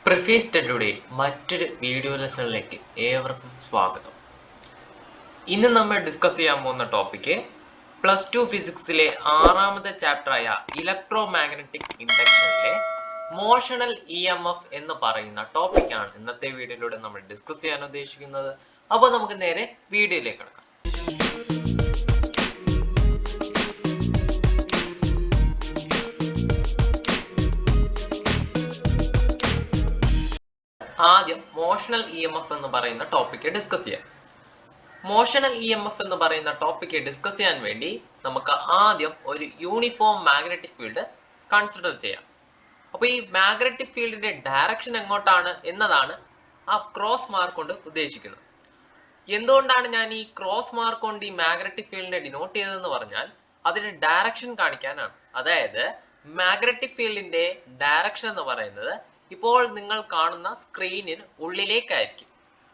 Preface ടെല്ലുടെ മറ്റൊരു video ലെസണിലേക്ക് ഏവർക്കും സ്വാഗതം. ഇന്ന് നമ്മൾ ഡിസ്കസ് ചെയ്യാൻ പോകുന്ന ടോപ്പിക്ക് +2 ഫിസിക്സിലെ 6ാമത്തെ ചാപ്റ്ററായ ഇലക്ട്രോ മാഗ്നറ്റിക് ഇൻഡക്ഷനിലെ മോഷണൽ EMF എന്ന് പറയുന്ന ടോപ്പിക്കാണ് ഇന്നത്തെ വീഡിയോയിലൂടെ നമ്മൾ ഡിസ്കസ് ചെയ്യാൻ ഉദ്ദേശിക്കുന്നത്. അപ്പോൾ നമുക്ക് നേരെ വീഡിയോയിലേക്ക് കടക്കാം. ആദ്യം മോഷണൽ EMF എന്ന് പറയുന്ന ടോപ്പിക്ക് ഡിസ്കസ് ചെയ്യാം. മോഷണൽ EMF എന്ന് പറയുന്ന ടോപ്പിക്ക് ഡിസ്കസ് ചെയ്യാൻ വേണ്ടി നമുക്ക് ആദ്യം ഒരു യൂണിഫോം മാഗ്നറ്റിക് ഫീൽഡ് കൺസിഡർ ചെയ്യാം. അപ്പോൾ ഈ മാഗ്നറ്റിക് ഫീൽഡിന്റെ ഡയറക്ഷൻ എങ്ങോട്ടാണ് എന്നതാണ് ആ ക്രോസ് മാർക്ക് കൊണ്ട് ഉദ്ദേശിക്കുന്നത്. എന്തുകൊണ്ടാണ് ഞാൻ ഈ ക്രോസ് മാർക്ക് കൊണ്ട് ഈ മാഗ്നറ്റിക് ഫീൽഡിനെ ഡിനോട്ട് ചെയ്തതെന്ന് പറഞ്ഞാൽ അതിന്റെ ഡയറക്ഷൻ കാണിക്കാനാണ്. അതായത് മാഗ്നറ്റിക് ഫീൽഡിന്റെ ഡയറക്ഷൻ എന്ന് പറയുന്നത് ഇപ്പോൾ നിങ്ങൾ കാണുന്ന സ്ക്രീനിന് ഉള്ളിലേക്കായിരിക്കും.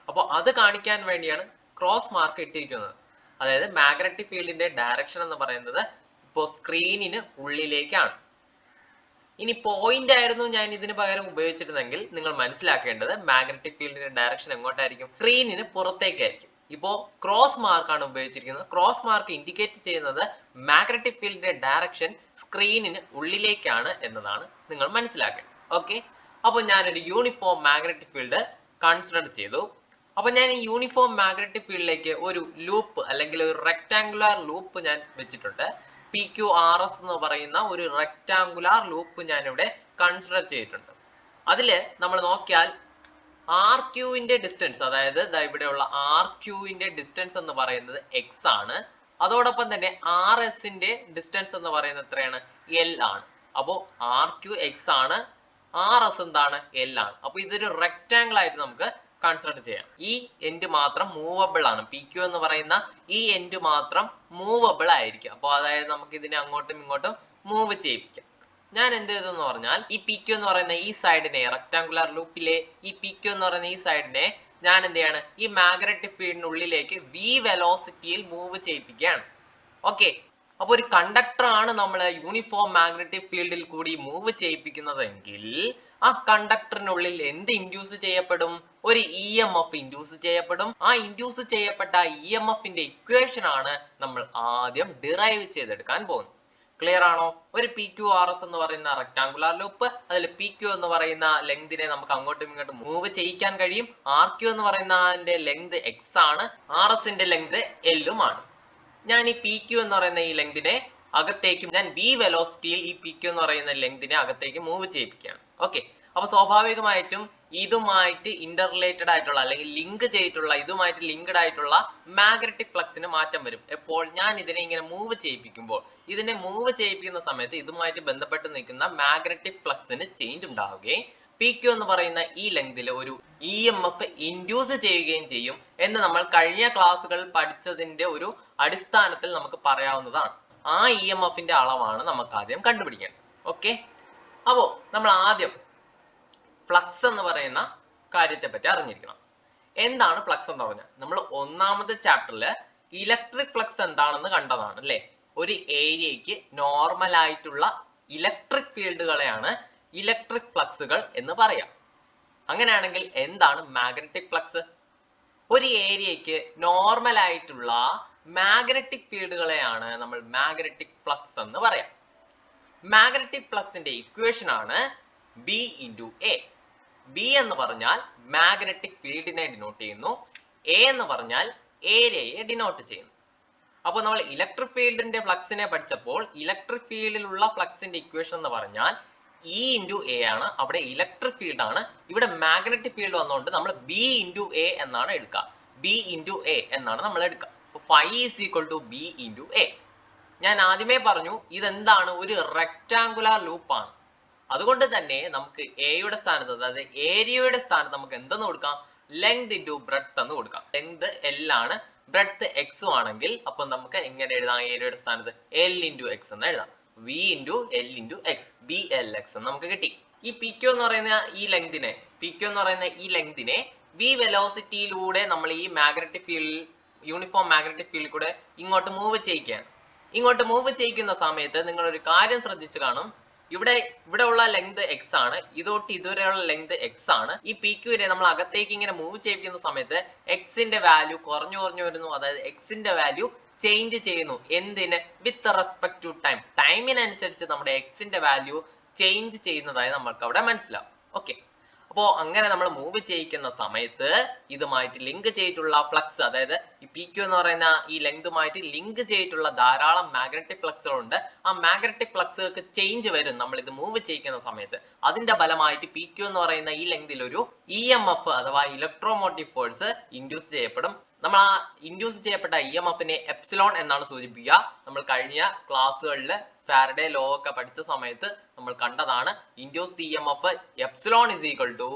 അപ്പോൾ അത് കാണിക്കാൻ വേണ്ടിയാണ് ക്രോസ് മാർക്ക് ഇട്ടിരിക്കുന്നത്. അതായത് മാഗ്നറ്റിക് ഫീൽഡിന്റെ ഡയറക്ഷൻ എന്ന് പറയുന്നത് ഇപ്പോൾ സ്ക്രീനിന് ഉള്ളിലേക്കാണ്. ഇനി പോയിന്റ് ആയിരുന്നു ഞാൻ ഇതിന് പകരം ഉപയോഗിച്ചിരുന്നെങ്കിൽ നിങ്ങൾ മനസ്സിലാക്കേണ്ടത് മാഗ്നറ്റിക് ഫീൽഡിന്റെ ഡയറക്ഷൻ എങ്ങോട്ടായിരിക്കും? സ്ക്രീനിന് പുറത്തേക്കായിരിക്കും. ഇപ്പോൾ ക്രോസ് മാർക്കാണ് ഉപയോഗിച്ചിരിക്കുന്നത്. ക്രോസ് മാർക്ക് ഇൻഡിക്കേറ്റ് ചെയ്യുന്നത് മാഗ്നറ്റിക് ഫീൽഡിന്റെ ഡയറക്ഷൻ സ്ക്രീനിന് ഉള്ളിലേക്കാണ് എന്നതാണ് നിങ്ങൾ മനസ്സിലാക്കേണ്ടത്. ഓക്കെ, അപ്പോൾ ഞാനൊരു യൂണിഫോം മാഗ്നറ്റിക് ഫീൽഡ് കൺസിഡർ ചെയ്തു. അപ്പോൾ ഞാൻ ഈ യൂണിഫോം മാഗ്നറ്റിക് ഫീൽഡിലേക്ക് ഒരു ലൂപ്പ് അല്ലെങ്കിൽ ഒരു റെക്ടാങ്കുലർ ലൂപ്പ് ഞാൻ വെച്ചിട്ടുണ്ട്. PQRS എന്ന് പറയുന്ന ഒരു റെക്ടാങ്കുലർ ലൂപ്പ് ഞാനിവിടെ കൺസിഡർ ചെയ്തിട്ടുണ്ട്. അതിൽ നമ്മൾ നോക്കിയാൽ RQന്റെ ഡിസ്റ്റൻസ്, അതായത് ഇവിടെയുള്ള RQന്റെ ഡിസ്റ്റൻസ് എന്ന് പറയുന്നത് x ആണ്. അതോടൊപ്പം തന്നെ RSന്റെ ഡിസ്റ്റൻസ് എന്ന് പറയുന്നത് എത്രയാണ്? L ആണ്. അപ്പോൾ RQ x ആണ്, RS എന്താണ്? L ആണ്. അപ്പോൾ ഇതൊരു റെക്ടാങ്കിൾ ആയിട്ട് നമുക്ക് കൺസിഡർ ചെയ്യാം. ഈ എൻഡ് മാത്രം മൂവബിൾ ആണ്. PQ എന്ന് പറയുന്ന ഈ എൻഡ് മാത്രം മൂവബിൾ ആയിരിക്കും. അപ്പോൾ അതായത് നമുക്ക് ഇതിനെ അങ്ങോട്ടും ഇങ്ങോട്ടും മൂവ് ചെയ്യിപ്പിക്കാം. ഞാൻ എന്ത് ചെയ്തെന്ന് പറഞ്ഞാൽ ഈ PQ എന്ന് പറയുന്ന ഈ സൈഡിനെ, റെക്ടാങ്കുലർ ലൂപ്പിലെ ഈ PQ എന്ന് പറയുന്ന ഈ സൈഡിനെ ഞാൻ എന്ത് ചെയ്യാണ്? ഈ മാഗ്നറ്റിക് ഫീൽഡിനുള്ളിലേക്ക് v വെലോസിറ്റിയിൽ മൂവ് ചെയ്യിപ്പിക്കുകയാണ്. ഓക്കെ, അപ്പോൾ ഒരു കണ്ടക്ടർ ആണ് നമ്മൾ യൂണിഫോം മാഗ്നറ്റിക് ഫീൽഡിൽ കൂടി മൂവ് ചെയ്യിപ്പിക്കുന്നതെങ്കിൽ ആ കണ്ടക്ടറിനുള്ളിൽ എന്ത് ഇൻഡ്യൂസ് ചെയ്യപ്പെടും? ഒരു EMF ഇൻഡ്യൂസ് ചെയ്യപ്പെടും. ആ ഇൻഡ്യൂസ് ചെയ്യപ്പെട്ട EMFന്റെ ഇക്വേഷൻ ആണ് നമ്മൾ ആദ്യം ഡിറൈവ് ചെയ്തെടുക്കാൻ പോകുന്നത്. ക്ലിയർ ആണോ? ഒരു PQRS എന്ന് പറയുന്ന റെക്ടാങ്കുലർ ലൂപ്പ്, അതിൽ PQ എന്ന് പറയുന്ന ലെങ്തിനെ നമുക്ക് അങ്ങോട്ടും ഇങ്ങോട്ടും മൂവ് ചെയ്യിക്കാൻ കഴിയും. RQ എന്ന് പറയുന്നതിന്റെ ലെങ്ത് x ആണ്, RSന്റെ ലെങ്ത് L ആണ്. ഞാൻ ഈ PQ എന്ന് പറയുന്ന ഈ ലെങ്തിനെ അകത്തേക്ക് ഞാൻ v വെലോസിറ്റിയിൽ ഈ PQ എന്ന് പറയുന്ന ലെങ്തിനെ അകത്തേക്ക് മൂവ് ചെയ്യിപ്പിക്കുകയാണ്. ഓക്കെ, അപ്പൊ സ്വാഭാവികമായിട്ടും ഇതുമായിട്ട് ഇന്റർറിലേറ്റഡ് ആയിട്ടുള്ള അല്ലെങ്കിൽ ലിങ്ക് ചെയ്തിട്ടുള്ള ഇതുമായിട്ട് ലിങ്ക്ഡ് ആയിട്ടുള്ള മാഗ്നറ്റിക് ഫ്ലക്സിന് മാറ്റം വരും. എപ്പോൾ ഞാൻ ഇതിനെ ഇങ്ങനെ മൂവ് ചെയ്യിപ്പിക്കുമ്പോൾ, ഇതിനെ മൂവ് ചെയ്യിപ്പിക്കുന്ന സമയത്ത് ഇതുമായിട്ട് ബന്ധപ്പെട്ട് നിൽക്കുന്ന മാഗ്നറ്റിക് ഫ്ലക്സിന് ചേഞ്ച് ഉണ്ടാവുകയും PQ എന്ന് പറയുന്ന ഈ ലെങ്തിൽ ഒരു EMF ഇൻഡ്യൂസ് ചെയ്യുകയും ചെയ്യും എന്ന് നമ്മൾ കഴിഞ്ഞ ക്ലാസ്സുകളിൽ പഠിച്ചതിന്റെ ഒരു അടിസ്ഥാനത്തിൽ നമുക്ക് പറയാവുന്നതാണ്. ആ EMFന്റെ അളവാണ് നമുക്ക് ആദ്യം കണ്ടുപിടിക്കേണ്ടത്. ഓക്കെ, അപ്പോൾ നമ്മൾ ആദ്യം ഫ്ലക്സ് എന്ന് പറയുന്ന കാര്യത്തെ പറ്റി അറിഞ്ഞിരിക്കണം. എന്താണ് ഫ്ലക്സ് എന്ന് പറഞ്ഞാൽ നമ്മൾ ഒന്നാമത്തെ ചാപ്റ്ററിൽ ഇലക്ട്രിക് ഫ്ലക്സ് എന്താണെന്ന് കണ്ടതാണ് അല്ലേ? ഒരു ഏരിയയ്ക്ക് നോർമൽ ആയിട്ടുള്ള ഇലക്ട്രിക് ഫീൽഡുകളെയാണ് ഇലക്ട്രിക് ഫ്ലക്സുകൾ എന്ന് പറയാം. അങ്ങനെയാണെങ്കിൽ എന്താണ് മാഗ്നറ്റിക് ഫ്ലക്സ്? ഒരു ഏരിയയ്ക്ക് നോർമൽ ആയിട്ടുള്ള മാഗ്നറ്റിക് ഫീൽഡുകളെയാണ് നമ്മൾ മാഗ്നറ്റിക് ഫ്ലക്സ് എന്ന് പറയാം. മാഗ്നറ്റിക് ഫ്ലക്സിന്റെ ഇക്വേഷൻ ആണ് B × A. B എന്ന് പറഞ്ഞാൽ മാഗ്നറ്റിക് ഫീൽഡിനെ ഡിനോട്ട് ചെയ്യുന്നു, A എന്ന് പറഞ്ഞാൽ ഏരിയയെ ഡിനോട്ട് ചെയ്യുന്നു. അപ്പോൾ നമ്മൾ ഇലക്ട്രിക് ഫീൽഡിന്റെ ഫ്ലക്സിനെ പഠിച്ചപ്പോൾ ഇലക്ട്രിക് ഫീൽഡിലുള്ള ഫ്ലക്സിന്റെ ഇക്വേഷൻ എന്ന് പറഞ്ഞാൽ E × A ആണ്. അവിടെ ഇലക്ട്രിക് ഫീൽഡ് ആണ്. ഇവിടെ മാഗ്നറ്റിക് ഫീൽഡ് വന്നുകൊണ്ട് നമ്മൾ B × A എന്നാണ് എടുക്കുക. B × A എന്നാണ് നമ്മൾ എടുക്കുക. അപ്പോൾ phi = B × A. ഞാൻ ആദ്യമേ പറഞ്ഞു ഇതെന്താണ്? ഒരു റെക്ടാങ്കുലർ ലൂപ്പാണ്. അതുകൊണ്ട് തന്നെ നമുക്ക് എയുടെ സ്ഥാനത്ത്, അതായത് ഏരിയയുടെ സ്ഥാനത്ത് നമുക്ക് എന്തെന്ന് കൊടുക്കാം? ലെങ്ത് × ബ്രെഡ്ത്ത് എന്ന് കൊടുക്കാം. ലെങ്ത് L ആണ്, ബ്രെഡ്ത്ത് x ആണെങ്കിൽ അപ്പോൾ നമുക്ക് എങ്ങനെ എഴുതാം? ഏരിയയുടെ സ്ഥാനത്ത് L × x എന്ന് എഴുതാം. V × L × x, BLX എന്ന് നമുക്ക് കിട്ടി. ഈ PQ എന്ന് പറയുന്ന ഈ ലെങ്തിനെ v വെലോസിറ്റിയിലൂടെ നമ്മൾ ഈ മാഗ്നറ്റിക് ഫീൽഡിൽ, യൂണിഫോം മാഗ്നറ്റിക് ഫീൽഡിൽ കൂടെ ഇങ്ങോട്ട് മൂവ് ചെയ്യിക്കുകയാണ്. ഇങ്ങോട്ട് മൂവ് ചെയ്യിക്കുന്ന സമയത്ത് നിങ്ങൾ ഒരു കാര്യം ശ്രദ്ധിച്ചു കാണും. ഇവിടെ ഉള്ള ലെങ്ത് എക്സ് ആണ്, ഇതൊട്ട് ഇതുവരെയുള്ള ലെങ്ത് എക്സ് ആണ്. ഈ പി ക്യൂരെ നമ്മൾ അകത്തേക്ക് ഇങ്ങനെ മൂവ് ചെയ്യിപ്പിക്കുന്ന സമയത്ത് എക്സിന്റെ വാല്യൂ കുറഞ്ഞു വരുന്നു. അതായത് എക്സിന്റെ വാല്യൂ ചേഞ്ച് ചെയ്യുന്നു. എന്തിന്? With respect to time. ടൈമിനനുസരിച്ച് നമ്മുടെ എക്സിന്റെ വാല്യൂ ചേഞ്ച് ചെയ്യുന്നതായി നമ്മൾക്ക് അവിടെ മനസ്സിലാവും. ഓക്കെ, അപ്പോൾ അങ്ങനെ നമ്മൾ മൂവ് ചെയ്യിക്കുന്ന സമയത്ത് ഇതുമായിട്ട് ലിങ്ക് ചെയ്തിട്ടുള്ള ഫ്ലക്സ്, അതായത് ഈ പി ക്യു എന്ന് പറയുന്ന ഈ ലെങ്തുമായിട്ട് ലിങ്ക് ചെയ്തിട്ടുള്ള ധാരാളം മാഗ്നറ്റിക് ഫ്ലക്സുകളുണ്ട്. ആ മാഗ്നറ്റിക് ഫ്ലക്സുകൾക്ക് ചേഞ്ച് വരും നമ്മൾ ഇത് മൂവ് ചെയ്യിക്കുന്ന സമയത്ത്. അതിന്റെ ഫലമായിട്ട് പി ക്യു എന്ന് പറയുന്ന ഈ ലെങ്തിൽ ഒരു ഇ എം എഫ് അഥവാ ഇലക്ട്രോമോട്ടീവ് ഫോഴ്സ് ഇൻഡ്യൂസ് ചെയ്യപ്പെടും. നമ്മൾ ആ ഇൻഡ്യൂസ് ചെയ്യപ്പെട്ട ഇ എം എഫിനെ എപ്സിലോൺ എന്നാണ് സൂചിപ്പിക്കുക. നമ്മൾ കഴിഞ്ഞ ക്ലാസ്സുകളിൽ ഫാരഡേ ലോ ഒക്കെ പഠിച്ച സമയത്ത് നമ്മൾ കണ്ടതാണ്. Induced E M F epsilon is equal to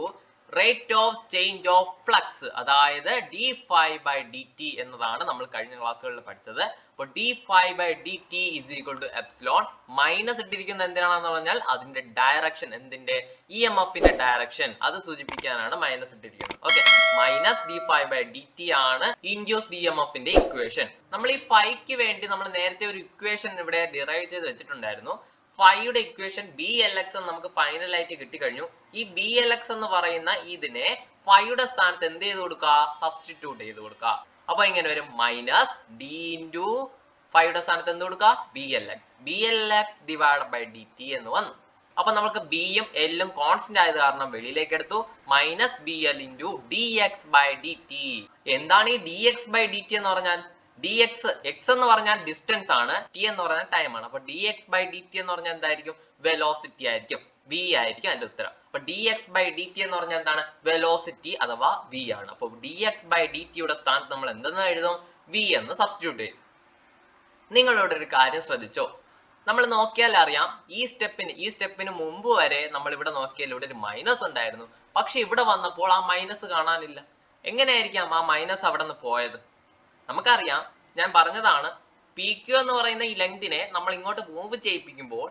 rate of change of flux, അതായത് d phi by D t എന്നതാണ് നമ്മൾ കഴിഞ്ഞ ക്ലാസ്സുകളിൽ പഠിച്ചത്. അപ്പോൾ d phi by D t is equal to epsilon. Minus ഇട്ടിരിക്കുന്നത് എന്തിനാണെന്ന് പറഞ്ഞാൽ അതിന്റെ ഡയറക്ഷൻ, എന്തിന്റെ? ഇ എം എഫിന്റെ ഡയറക്ഷൻ, അത് സൂചിപ്പിക്കാനാണ് മൈനസ് ഇട്ടിരിക്കുന്നത്. Okay, minus D phi by D T ആണ് ഇൻഡ്യൂസ്ഡ് ഇ എം എഫിന്റെ ഇക്വേഷൻ. നമ്മൾ ഈ ഫൈക്ക് വേണ്ടി നമ്മൾ നേരത്തെ ഒരു ഇക്വേഷൻ ഇവിടെ ഡിറൈവ് ചെയ്ത് വെച്ചിട്ടുണ്ടായിരുന്നു. ഫൈയുടെ ഇക്വേഷൻ ബി എൽ എക്സ് എന്ന് നമുക്ക് ഫൈനൽ ആയിട്ട് കിട്ടിക്കഴിഞ്ഞു. ഈ ബി എൽ എക്സ് എന്ന് പറയുന്ന ഇതിനെ ഫൈയുടെ സ്ഥാനത്ത് എന്ത് ചെയ്ത് കൊടുക്കുക? സബ്സ്റ്റിറ്റ്യൂട്ട് ചെയ്ത് കൊടുക്കുക. അപ്പൊ ഇങ്ങനെ വരും മൈനസ് ഡി ഇൻറ്റു ഫൈയുടെ സ്ഥാനത്ത് എന്ത് കൊടുക്കുക? B L X. B L X divide by D T എന്ന് വന്നു. അപ്പൊ നമുക്ക് ബിയും എല്ലും കോൺസ്റ്റന്റ് ആയത് കാരണം വെളിയിലേക്ക് എടുത്തു. Minus B L into D X by D T. എന്താണ് ഈ D X by D T എന്ന് പറഞ്ഞാൽ? ഡി എക്സ്, എക്സ് എന്ന് പറഞ്ഞാൽ ഡിസ്റ്റൻസ് ആണ്, ടി എന്ന് പറഞ്ഞാൽ ടൈം ആണ്. അപ്പൊ D X by D T എന്ന് പറഞ്ഞാൽ എന്തായിരിക്കും? വെലോസിറ്റി ആയിരിക്കും, വി ആയിരിക്കും അതിന്റെ ഉത്തരം. അപ്പൊ D X by D T എന്ന് പറഞ്ഞാൽ എന്താണ്? വെലോസിറ്റി അഥവാ വി ആണ്. അപ്പൊ ഡി എക്സ് ബൈ ഡി ടിയുടെ സ്ഥാനത്ത് നമ്മൾ എന്തെന്ന് എഴുതും? വി എന്ന് സബ്സ്റ്റിറ്റ്യൂട്ട് ചെയ്യും. നിങ്ങളോട് ഒരു കാര്യം ശ്രദ്ധിച്ചോ? നമ്മൾ നോക്കിയാൽ അറിയാം, ഈ സ്റ്റെപ്പിന് മുമ്പ് വരെ നമ്മൾ ഇവിടെ നോക്കിയാൽ ഇവിടെ ഒരു മൈനസ് ഉണ്ടായിരുന്നു. പക്ഷെ ഇവിടെ വന്നപ്പോൾ ആ മൈനസ് കാണാനില്ല. എങ്ങനെയായിരിക്കാം ആ മൈനസ് അവിടെ നിന്ന് പോയത്? നമുക്കറിയാം, ഞാൻ പറഞ്ഞതാണ്, പി ക്യു എന്ന് പറയുന്ന ഈ ലെങ്തിനെ നമ്മൾ ഇങ്ങോട്ട് മൂവ് ചെയ്യിപ്പിക്കുമ്പോൾ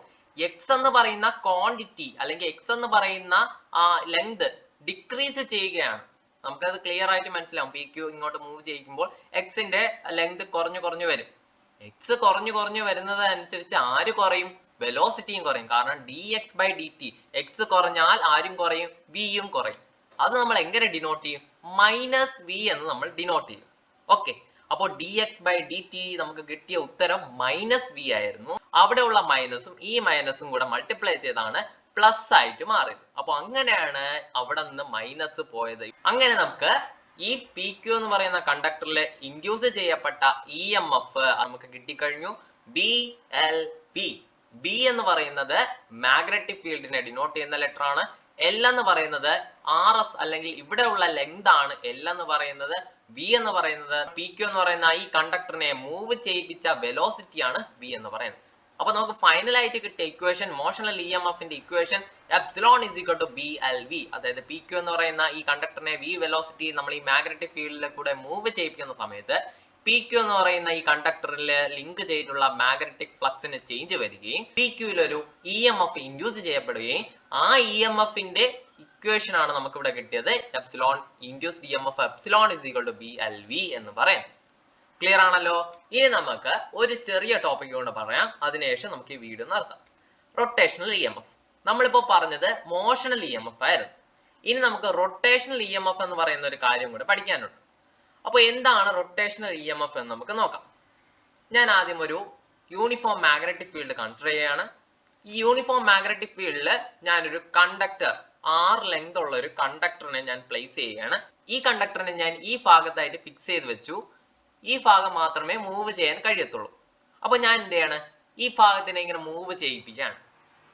എക്സ് എന്ന് പറയുന്ന ക്വാണ്ടിറ്റി അല്ലെങ്കിൽ എക്സ് എന്ന് പറയുന്ന ആ ലെങ്ത് ഡിക്രീസ് ചെയ്യുകയാണ്. നമുക്കത് ക്ലിയർ ആയിട്ട് മനസ്സിലാവും. പി ക്യു ഇങ്ങോട്ട് മൂവ് ചെയ്യിക്കുമ്പോൾ എക്സിന്റെ ലെങ്ത് കുറഞ്ഞു വരും. എക്സ് കുറഞ്ഞു വരുന്നത് അനുസരിച്ച് ആര് കുറയും? വെലോസിറ്റിയും കുറയും. കാരണം D X by D T, X കുറഞ്ഞാൽ ആരും കുറയും? വിയും കുറയും. അത് നമ്മൾ എങ്ങനെ ഡിനോട്ട് ചെയ്യും? മൈനസ് വി എന്ന് നമ്മൾ ഡിനോട്ട് ചെയ്യും. ഓക്കെ, അപ്പോൾ D X by D T നമുക്ക് കിട്ടിയ ഉത്തരം മൈനസ് വി ആയിരുന്നു. അവിടെയുള്ള മൈനസും ഈ മൈനസും കൂടെ മൾട്ടിപ്ലൈ ചെയ്താണ് പ്ലസ് ആയിട്ട് മാറിയത്. അപ്പൊ അങ്ങനെയാണ് അവിടെ നിന്ന് മൈനസ് പോയത്. അങ്ങനെ നമുക്ക് ഈ പി ക്യു എന്ന് പറയുന്ന കണ്ടക്ടറിൽ ഇൻഡ്യൂസ് ചെയ്യപ്പെട്ട ഇ എം എഫ് നമുക്ക് കിട്ടിക്കഴിഞ്ഞു. B L B. ബി എന്ന് പറയുന്നത് മാഗ്നറ്റിക് ഫീൽഡിനെ ഡിനോട്ട് ചെയ്യുന്ന ലെറ്റർ ആണ്. എൽ എന്ന് പറയുന്നത് ആർ എസ് അല്ലെങ്കിൽ ഇവിടെയുള്ള ലെങ്ത് ആണ്. എൽ എന്ന് പറയുന്നത്, വി എന്ന് പറയുന്നത് പി ക്യു എന്ന് പറയുന്ന ഈ കണ്ടക്ടറിനെ മൂവ് ചെയ്യിപ്പിച്ച വെലോസിറ്റി ആണ് വി എന്ന് പറയുന്നത്. അപ്പൊ നമുക്ക് ഫൈനൽ ആയിട്ട് കിട്ടിയ ഇക്വേഷൻ, മോഷണൽ ഇ എം എഫിന്റെ equation epsilon is equal to B L V. അതായത് പി ക്യു എന്ന് പറയുന്ന ഈ കണ്ടക്ടറിനെ വി വെലോസിറ്റി നമ്മൾ ഈ മാഗ്നറ്റിക് ഫീൽഡിൽ കൂടെ മൂവ് ചെയ്യിപ്പിക്കുന്ന സമയത്ത് പി ക്യു എന്ന് പറയുന്ന ഈ കണ്ടക്ടറിൽ ലിങ്ക് ചെയ്തിട്ടുള്ള മാഗ്നറ്റിക് ഫ്ലക്സിന് ചേഞ്ച് വരികയും പി ക്യൂവിൽ ഒരു ഇ എം എഫ് ഇൻഡ്യൂസ് ചെയ്യപ്പെടുകയും ആ ഇ എം എഫിന്റെ ഇക്വേഷൻ ആണ് നമുക്ക് ഇവിടെ കിട്ടിയത്. Epsilon induced E M F epsilon is equal to B L V എന്ന് പറയുന്നത്. ക്ലിയർ ആണല്ലോ? ഇനി നമുക്ക് ഒരു ചെറിയ ടോപ്പിക് കൊണ്ട് പറയാം, അതിനുശേഷം നമുക്ക് ഈ വീഡിയോ നിർത്താം. Rotational E M F. നമ്മളിപ്പോ പറഞ്ഞത് മോഷണൽ ഇ എം എഫ് ആയിരുന്നു. ഇനി നമുക്ക് റൊട്ടേഷണൽ ഇ എം എഫ് എന്ന് പറയുന്ന ഒരു കാര്യം കൂടെ പഠിക്കാനുണ്ട്. അപ്പൊ എന്താണ് റൊട്ടേഷണൽ ഇ എം എഫ് എന്ന് നമുക്ക് നോക്കാം. ഞാൻ ആദ്യം ഒരു യൂണിഫോം മാഗ്നറ്റിക് ഫീൽഡ് കൺസിഡർ ചെയ്യാണ്. ഈ യൂണിഫോം മാഗ്നറ്റിക് ഫീൽഡിൽ ഞാനൊരു കണ്ടക്ടർ, ആർ ലെങ്ത് ഉള്ള ഒരു കണ്ടക്ടറിനെ ഞാൻ പ്ലേസ് ചെയ്യുകയാണ്. ഈ കണ്ടക്ടറിനെ ഞാൻ ഈ ഭാഗത്തായിട്ട് ഫിക്സ് ചെയ്ത് വെച്ചു. ഈ ഭാഗം മാത്രമേ മൂവ് ചെയ്യാൻ കഴിയത്തുള്ളൂ. അപ്പൊ ഞാൻ എന്ത് ചെയ്യാണ്? ഈ ഭാഗത്തിനെ ഇങ്ങനെ മൂവ് ചെയ്യിപ്പിക്കുകയാണ്.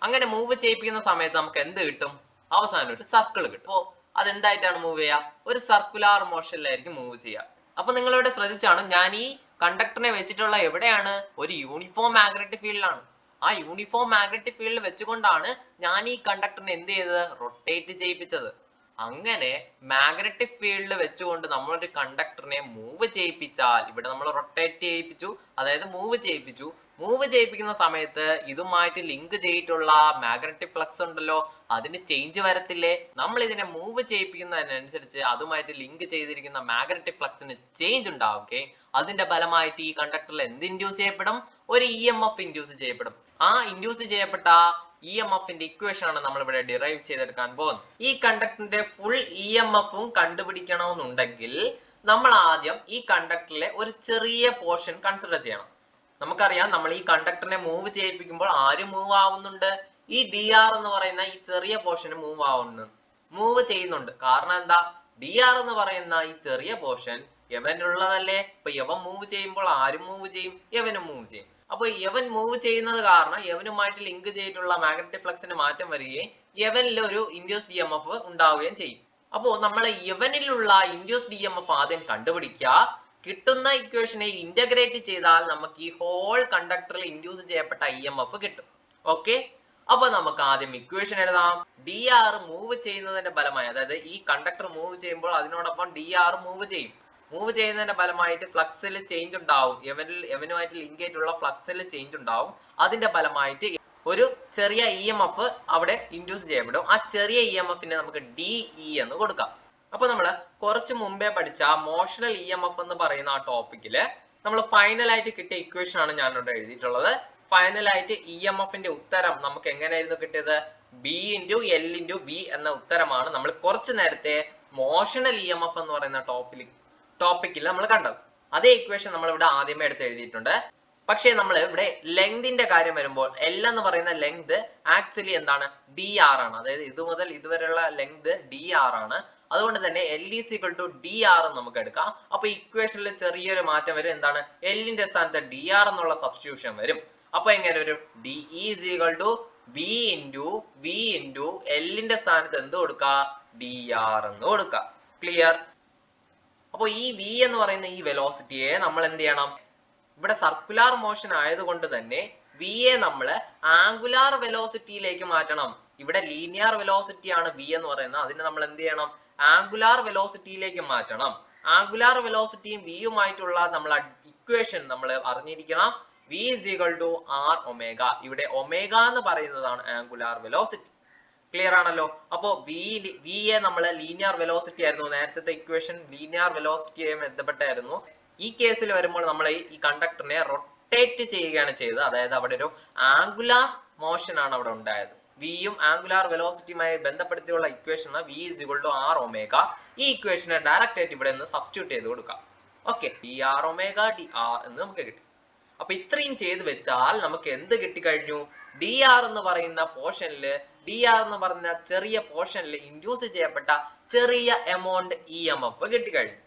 അങ്ങനെ മൂവ് ചെയ്യിപ്പിക്കുന്ന സമയത്ത് നമുക്ക് എന്ത് കിട്ടും? അവസാനം ഒരു സർക്കിൾ കിട്ടും. അപ്പോ അതെന്തായിട്ടാണ് മൂവ് ചെയ്യുക? ഒരു സർക്കുലാർ മോഷനിലായിരിക്കും മൂവ് ചെയ്യുക. അപ്പൊ നിങ്ങളിവിടെ ശ്രദ്ധിച്ചാണ്, ഞാൻ ഈ കണ്ടക്ടറിനെ വെച്ചിട്ടുള്ള എവിടെയാണ്? ഒരു യൂണിഫോം മാഗ്നറ്റിക് ഫീൽഡിലാണ്. ആ യൂണിഫോം മാഗ്നറ്റിക് ഫീൽഡ് വെച്ചുകൊണ്ടാണ് ഞാൻ ഈ കണ്ടക്ടറിനെ എന്ത് ചെയ്തത്? റൊട്ടേറ്റ് ചെയ്യിപ്പിച്ചത്. അങ്ങനെ മാഗ്നറ്റിക് ഫീൽഡ് വെച്ചുകൊണ്ട് നമ്മളൊരു കണ്ടക്ടറിനെ മൂവ് ചെയ്യിപ്പിച്ചാൽ, ഇവിടെ നമ്മൾ റൊട്ടേറ്റ് ചെയ്യിപ്പിച്ചു, അതായത് മൂവ് ചെയ്യിപ്പിച്ചു. മൂവ് ചെയ്യിപ്പിക്കുന്ന സമയത്ത് ഇതുമായിട്ട് ലിങ്ക് ചെയ്തിട്ടുള്ള മാഗ്നറ്റിക് ഫ്ലക്സ് ഉണ്ടല്ലോ, അതിന് ചേഞ്ച് വരത്തില്ലേ? നമ്മൾ ഇതിനെ മൂവ് ചെയ്യിപ്പിക്കുന്നതിനനുസരിച്ച് അതുമായിട്ട് ലിങ്ക് ചെയ്തിരിക്കുന്ന മാഗ്നറ്റിക് ഫ്ലക്സിന് ചേഞ്ച് ഉണ്ടാവുകയും അതിന്റെ ഫലമായിട്ട് ഈ കണ്ടക്ടറിൽ എന്ത് ഇൻഡ്യൂസ് ചെയ്യപ്പെടും? ഒരു ഇ എം എഫ് ഇൻഡ്യൂസ് ചെയ്യപ്പെടും. ആ ഇൻഡ്യൂസ് ചെയ്യപ്പെട്ട ഇ എം എഫിന്റെ ഇക്വേഷൻ ആണ് നമ്മൾ ഇവിടെ ഡിറൈവ് ചെയ്തെടുക്കാൻ പോകുന്നത്. ഈ കണ്ടക്ടറിന്റെ ഫുൾ ഇ എം എഫും കണ്ടുപിടിക്കണമെന്നുണ്ടെങ്കിൽ നമ്മൾ ആദ്യം ഈ കണ്ടക്ടറിലെ ഒരു ചെറിയ പോർഷൻ കൺസിഡർ ചെയ്യണം. നമുക്കറിയാം നമ്മൾ ഈ കണ്ടക്ടറിനെ മൂവ് ചെയ്യിപ്പിക്കുമ്പോൾ ആര് മൂവ് ആവുന്നുണ്ട്? ഈ ഡി ആർ എന്ന് പറയുന്ന ഈ ചെറിയ പോർഷന് മൂവ് ചെയ്യുന്നുണ്ട്. കാരണം എന്താ? ഡി ആർ എന്ന് പറയുന്ന ഈ ചെറിയ പോർഷൻ യവനുള്ളതല്ലേ. ഇപ്പൊ യവൻ മൂവ് ചെയ്യുമ്പോൾ ആരും മൂവ് ചെയ്യും? യവനും മൂവ് ചെയ്യും. അപ്പൊ യവൻ മൂവ് ചെയ്യുന്നത് കാരണം യവനുമായിട്ട് ലിങ്ക് ചെയ്തിട്ടുള്ള മാഗ്നറ്റിക് ഫ്ലക്സിന് മാറ്റം വരികയും യവനിൽ ഒരു ഇൻഡ്യൂസ്ഡ് ഇ എം എഫ് ഉണ്ടാവുകയും ചെയ്യും. അപ്പോ നമ്മൾ യവനിലുള്ള ഇൻഡ്യൂസ്ഡ് ഇ എം എഫ് ആദ്യം കണ്ടുപിടിക്കുക. കിട്ടുന്ന ഇക്വേഷനെ ഇന്റഗ്രേറ്റ് ചെയ്താൽ നമുക്ക് ഈ ഹോൾ കണ്ടക്ടറിൽ ഇൻഡ്യൂസ് ചെയ്യപ്പെട്ട ഇ എം എഫ് കിട്ടും. ഓക്കെ, അപ്പൊ നമുക്ക് ആദ്യം ഇക്വേഷൻ എഴുതാം. ഡി ആർ മൂവ് ചെയ്യുന്നതിന്റെ ഫലമായി, അതായത് ഈ കണ്ടക്ടർ മൂവ് ചെയ്യുമ്പോൾ അതിനോടൊപ്പം ഡി ആർ മൂവ് ചെയ്യും. മൂവ് ചെയ്യുന്നതിന്റെ ഫലമായിട്ട് ഫ്ലക്സിൽ ചേഞ്ച് ഉണ്ടാവും. യവനുമായിട്ട് ലിങ്ക് ചെയ്തിട്ടുള്ള ഫ്ലക്സിൽ ചേഞ്ച് ഉണ്ടാവും. അതിന്റെ ഫലമായിട്ട് ഒരു ചെറിയ ഇ എം എഫ് അവിടെ ഇൻഡ്യൂസ് ചെയ്യപ്പെടും. ആ ചെറിയ ഇ എം എഫിനെ നമുക്ക് DE എന്ന് കൊടുക്കാം. അപ്പൊ നമ്മൾ കുറച്ച് മുമ്പേ പഠിച്ച മോഷണൽ ഇ എം എഫ് എന്ന് പറയുന്ന ആ ടോപ്പിക്കില് നമ്മൾ ഫൈനലായിട്ട് കിട്ടിയ ഇക്വേഷൻ ആണ് ഞാൻ ഇവിടെ എഴുതിയിട്ടുള്ളത്. ഫൈനലായിട്ട് ഇ എം എഫിന്റെ ഉത്തരം നമുക്ക് എങ്ങനെയായിരുന്നു കിട്ടിയത്? B × L × V എന്ന ഉത്തരമാണ് നമ്മൾ കുറച്ചു നേരത്തെ മോഷണൽ ഇ എം എഫ് എന്ന് പറയുന്ന ടോപ്പിക്കിൽ നമ്മൾ കണ്ടത്. അതേ ഇക്വേഷൻ നമ്മൾ ഇവിടെ ആദ്യമേ എടുത്ത് എഴുതിയിട്ടുണ്ട്. പക്ഷേ നമ്മൾ ഇവിടെ ലെങ്തിന്റെ കാര്യം വരുമ്പോൾ L എന്ന് പറയുന്ന ലെങ്ത് ആക്ച്വലി എന്താണ്? DR ആണ്. അതായത് ഇത് മുതൽ ഇതുവരെയുള്ള ലെങ്ത് DR ആണ്. അതുകൊണ്ട് തന്നെ L = DR എന്ന് നമുക്ക് എടുക്കാം. അപ്പൊ ഇക്വേഷനിൽ ചെറിയൊരു മാറ്റം വരും. എന്താണ്? L ന്റെ സ്ഥാനത്ത് DR എന്നുള്ള സബ്സ്റ്റിറ്റ്യൂഷൻ വരും. അപ്പൊ എങ്ങനെ വരും? DE = V × L ന്റെ സ്ഥാനത്ത് എന്ത് കൊടുക്കുക? DR എന്ന് കൊടുക്കുക. ക്ലിയർ? അപ്പൊ ഈ V എന്ന് പറയുന്ന ഈ വെലോസിറ്റിയെ നമ്മൾ എന്ത് ചെയ്യണം? ഇവിടെ സർക്കുലർ മോഷൻ ആയതുകൊണ്ട് തന്നെ V യെ നമ്മൾ ആംഗുലാർ വെലോസിറ്റിയിലേക്ക് മാറ്റണം. ഇവിടെ ലീനിയർ വെലോസിറ്റി ആണ് V എന്ന് പറയുന്നത്. അതിനെ നമ്മൾ എന്ത് ചെയ്യണം? ആംഗുലാർ വെലോസിറ്റിയിലേക്ക് മാറ്റണം. ആംഗുലാർ വെലോസിറ്റിയും V യുമായിട്ടുള്ള നമ്മൾ ഇക്വേഷൻ നമ്മൾ അറിഞ്ഞിരിക്കണം. V = R⍵. ഇവിടെ ഒമേഗ എന്ന് പറയുന്നതാണ് ആംഗുലാർ വെലോസിറ്റി. ക്ലിയർ ആണല്ലോ? അപ്പോ V യെ നമ്മൾ ലീനിയർ വെലോസിറ്റി ആയിരുന്നു. നേരത്തെ ഇക്വേഷൻ ലീനിയർ വെലോസിറ്റിയെ ബന്ധപ്പെട്ടായിരുന്നു. ഈ കേസിൽ വരുമ്പോൾ നമ്മൾ ഈ കണ്ടക്ടറിനെ റൊട്ടേറ്റ് ചെയ്യുകയാണ് ചെയ്തത്. അതായത് അവിടെ ഒരു ആംഗുലാർ മോഷൻ ആണ് അവിടെ ഉണ്ടായത്. V യും ആംഗുലാർ വെലോസിറ്റിയുമായി ബന്ധപ്പെടുത്തിയുള്ള ഇക്വേഷൻ V = R⍵. ഈ ഇക്വേഷനെ ഡയറക്റ്റ് ആയിട്ട് ഇവിടെ നിന്ന് സബ്സ്റ്റിറ്റ്യൂട്ട് ചെയ്ത് കൊടുക്കാം. ഓക്കെ, dR⍵ dR എന്ന് നമുക്ക് കിട്ടി. അപ്പൊ ഇത്രയും ചെയ്ത് വെച്ചാൽ നമുക്ക് എന്ത് കിട്ടിക്കഴിഞ്ഞു? DR എന്ന് പറയുന്ന പോർഷനില്, DR എന്ന് പറയുന്ന ചെറിയ പോർഷനിൽ ഇൻഡ്യൂസ് ചെയ്യപ്പെട്ട ചെറിയ എമൗണ്ട് EMF കിട്ടിക്കഴിഞ്ഞു.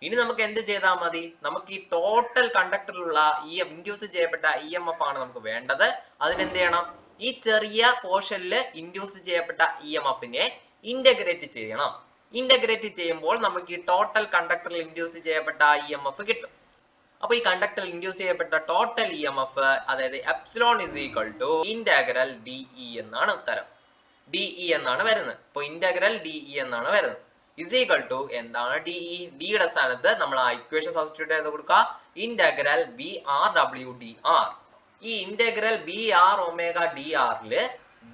ഇനി നമുക്ക് എന്ത് ചെയ്താൽ മതി? നമുക്ക് ഈ ടോട്ടൽ കണ്ടക്ടറിലുള്ള ഈ ഇൻഡ്യൂസ് ചെയ്യപ്പെട്ട EMF ആണ് നമുക്ക് വേണ്ടത്. അതിനെന്ത് ചെയ്യണം? ഈ ചെറിയ പോർഷനിൽ ഇൻഡ്യൂസ് ചെയ്യപ്പെട്ട EMF-നെ ഇന്റഗ്രേറ്റ് ചെയ്യണം. ഇന്റഗ്രേറ്റ് ചെയ്യുമ്പോൾ നമുക്ക് ഈ ടോട്ടൽ കണ്ടക്ടറിൽ ഇൻഡ്യൂസ് ചെയ്യപ്പെട്ട EMF കിട്ടും. അപ്പൊ ഈ കണ്ടക്ടറിൽ ഇൻഡ്യൂസ് ചെയ്യപ്പെട്ട ടോട്ടൽ EMF, അതായത് എപ്സിലോൺ ഇന്റഗ്രൽ DE എന്നാണ് ഉത്തരം. DE എന്നാണ് വരുന്നത്. ഇപ്പൊ ഇന്റഗ്രൽ DE എന്നാണ് വരുന്നത്. എന്താണ് DE? D യുടെ സ്ഥാനത്ത് നമ്മൾ ആ ഇക്വേഷൻ സബ്സ്റ്റിറ്റ്യൂട്ട് ചെയ്ത് കൊടുക്കുക. Integral BRW dR. ഈ ഇന്റഗ്രൽ BR⍵dRല്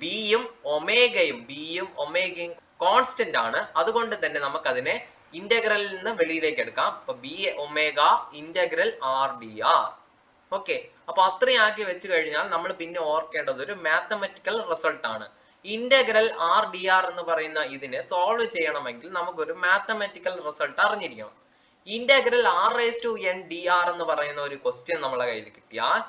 B യും ഒമേഗയും കോൺസ്റ്റന്റ് ആണ്. അതുകൊണ്ട് തന്നെ നമുക്ക് അതിനെ ഇന്റഗ്രലിൽ നിന്ന് വെളിയിലേക്ക് എടുക്കാം. അപ്പൊ B⍵ ഇന്റഗ്രൽ RdR. ഓക്കെ, അപ്പൊ അത്രയും ആക്കി വെച്ച് കഴിഞ്ഞാൽ നമ്മൾ പിന്നെ ഓർക്കേണ്ടത് ഒരു മാത്തമാറ്റിക്കൽ റിസൾട്ട് ആണ്. ഇന്റഗ്രൽ RdR എന്ന് പറയുന്ന ഇതിനെ സോൾവ് ചെയ്യണമെങ്കിൽ നമുക്കൊരു മാത്തമാറ്റിക്കൽ റിസൾട്ട് അറിഞ്ഞിരിക്കണം. ഇന്റഗ്രൽ R⁴n dR എന്ന് പറയുന്ന ഒരു ക്വസ്റ്റ്യൻ നമ്മളെ കയ്യിൽ കിട്ടിയാൽ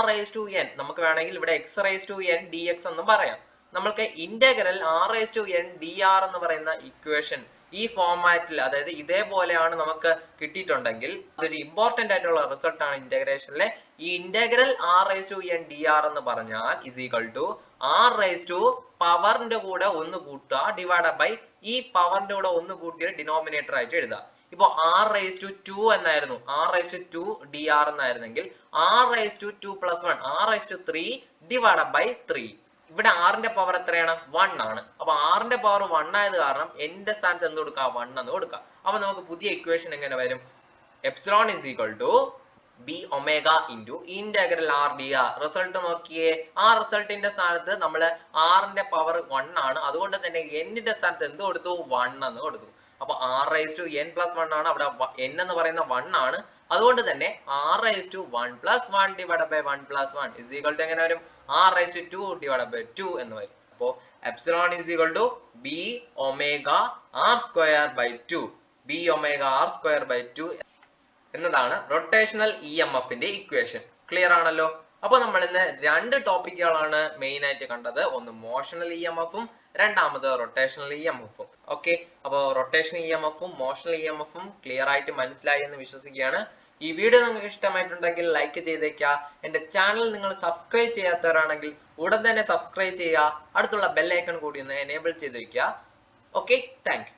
R⁴n നമുക്ക് വേണമെങ്കിൽ ഇവിടെ x⁴n dx എന്ന് പറയാം. നമ്മൾക്ക് ഇന്റഗ്രൽ R⁴n dR എന്ന് പറയുന്ന ഇക്വേഷൻ ഈ ഫോർമാറ്റിൽ, അതായത് ഇതേപോലെയാണ് നമുക്ക് കിട്ടിയിട്ടുണ്ടെങ്കിൽ അതൊരു ഇമ്പോർട്ടന്റ് ആയിട്ടുള്ള റിസൾട്ട് ആണ് ഇന്റഗ്രേഷനിലെ. ഈ ഇന്റഗ്രൽ R⁴n dR എന്ന് പറഞ്ഞാൽ R⁴ കൂടെ ഒന്ന് കൂട്ടുക ഡിവൈഡ് ബൈ ഈ പവറിന്റെ കൂടെ ഒന്ന് കൂട്ടിയ ഡിനോമിനേറ്റർ ആയിട്ട് എഴുതുക. ഇപ്പൊ R⁴2 എന്നായിരുന്നു, R⁴2 dR എന്നായിരുന്നെങ്കിൽ R⁴2 + 1 R⁴3 divide by 3. ഇവിടെ R ന്റെ പവർ എത്രയാണ്? 1 ആണ്. അപ്പൊ R ന്റെ പവർ 1 ആയത് കാരണം n ന്റെ സ്ഥാനത്ത് എന്ത് കൊടുക്കുക? 1 എന്ന് കൊടുക്കുക. അപ്പൊ നമുക്ക് പുതിയ ഇക്വേഷൻ എങ്ങനെ വരും? Epsilon B⍵ integral RdR. Result നോക്കിയേ. ആ റിസൾട്ടിന്റെ സ്ഥാനത്ത് നമ്മൾ R ന്റെ പവർ 1 ആണ്. അതുകൊണ്ട് തന്നെ n ന്റെ സ്ഥാനത്ത് എന്ത് കൊടുത്തു? 1 എന്ന് കൊടുത്തു. അപ്പൊ R⁴n + 1 ആണ്. അവിടെ n എന്ന് പറയുന്ന 1 ആണ്. അതുകൊണ്ട് തന്നെ R⁴1 + 1 ഡിവൈഡ് ബൈ 1 + 1 എങ്ങനെ വരും? r raised to 2 divided by 2 എന്ന് വരും. അപ്പോൾ epsilon is equal to B omega R square by 2 B omega R square by 2 എന്നതാണ് റൊട്ടേഷണൽ ഇ എം എഫിന്റെ ഇക്വേഷൻ. ക്ലിയർ ആണല്ലോ? അപ്പോൾ നമ്മൾ ഇന്ന് രണ്ട് ടോപ്പിക്കുകളാണ് മെയിൻ ആയിട്ട് കണ്ടത്. ഒന്ന് മോഷണൽ ഇ എം എഫും രണ്ടാമത് റൊട്ടേഷണൽ ഇ എം എഫും. ഓക്കെ, അപ്പോൾ റൊട്ടേഷണൽ ഇ എം എഫും മോഷണൽ ഇ എം എഫും ക്ലിയർ ആയിട്ട് മനസ്സിലായി എന്ന് വിശ്വസിക്കുകയാണ്. ഈ വീഡിയോ നിങ്ങൾക്ക് ഇഷ്ടമായിട്ടുണ്ടെങ്കിൽ ലൈക്ക് ചെയ്തേക്കുക. എന്റെ ചാനൽ നിങ്ങൾ സബ്സ്ക്രൈബ് ചെയ്യാത്തവരാണെങ്കിൽ ഉടൻ തന്നെ സബ്സ്ക്രൈബ് ചെയ്യുക. അടുത്തുള്ള ബെൽ ഐക്കൺ കൂടി ഒന്ന് എനേബിൾ ചെയ്ത് വെക്കുക. Okay, thank you.